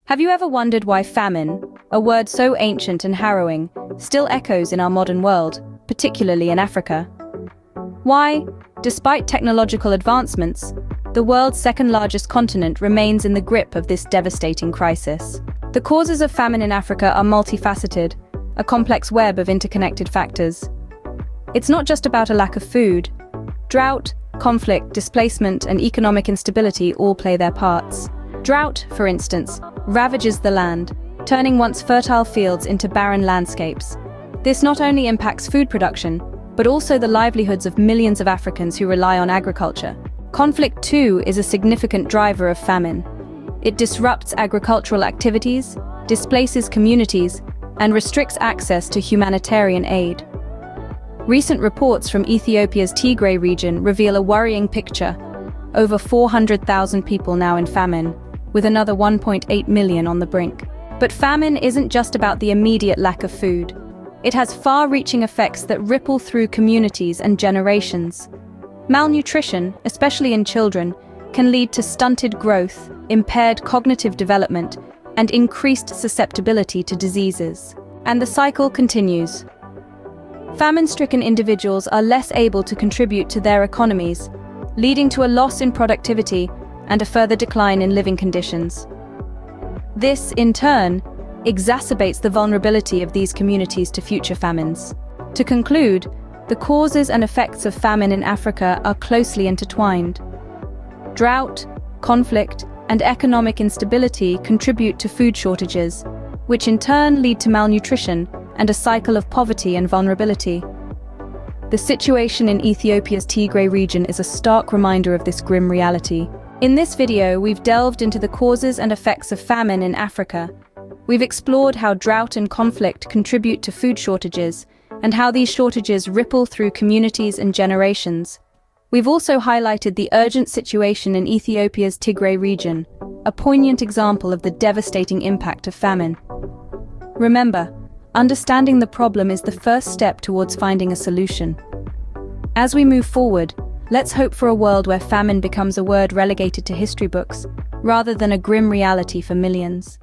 Have you ever wondered why famine, a word so ancient and harrowing, still echoes in our modern world, particularly in Africa? Why, despite technological advancements, the world's second-largest continent remains in the grip of this devastating crisis? The causes of famine in Africa are multifaceted, a complex web of interconnected factors. It's not just about a lack of food. Drought, conflict, displacement, and economic instability all play their parts. Drought, for instance, ravages the land, turning once fertile fields into barren landscapes. This not only impacts food production, but also the livelihoods of millions of Africans who rely on agriculture. Conflict, too, is a significant driver of famine. It disrupts agricultural activities, displaces communities, and restricts access to humanitarian aid. Recent reports from Ethiopia's Tigray region reveal a worrying picture. Over 400,000 people now in famine, with another 1.8 million on the brink. But famine isn't just about the immediate lack of food. It has far-reaching effects that ripple through communities and generations. Malnutrition, especially in children, can lead to stunted growth, impaired cognitive development, and increased susceptibility to diseases. And the cycle continues. Famine-stricken individuals are less able to contribute to their economies, leading to a loss in productivity and a further decline in living conditions. This, in turn, exacerbates the vulnerability of these communities to future famines. To conclude, the causes and effects of famine in Africa are closely intertwined. Drought, conflict, and economic instability contribute to food shortages, which in turn lead to malnutrition and a cycle of poverty and vulnerability. The situation in Ethiopia's Tigray region is a stark reminder of this grim reality. In this video, we've delved into the causes and effects of famine in Africa. We've explored how drought and conflict contribute to food shortages, and how these shortages ripple through communities and generations. We've also highlighted the urgent situation in Ethiopia's Tigray region, a poignant example of the devastating impact of famine. Remember, understanding the problem is the first step towards finding a solution. As we move forward, let's hope for a world where famine becomes a word relegated to history books, rather than a grim reality for millions.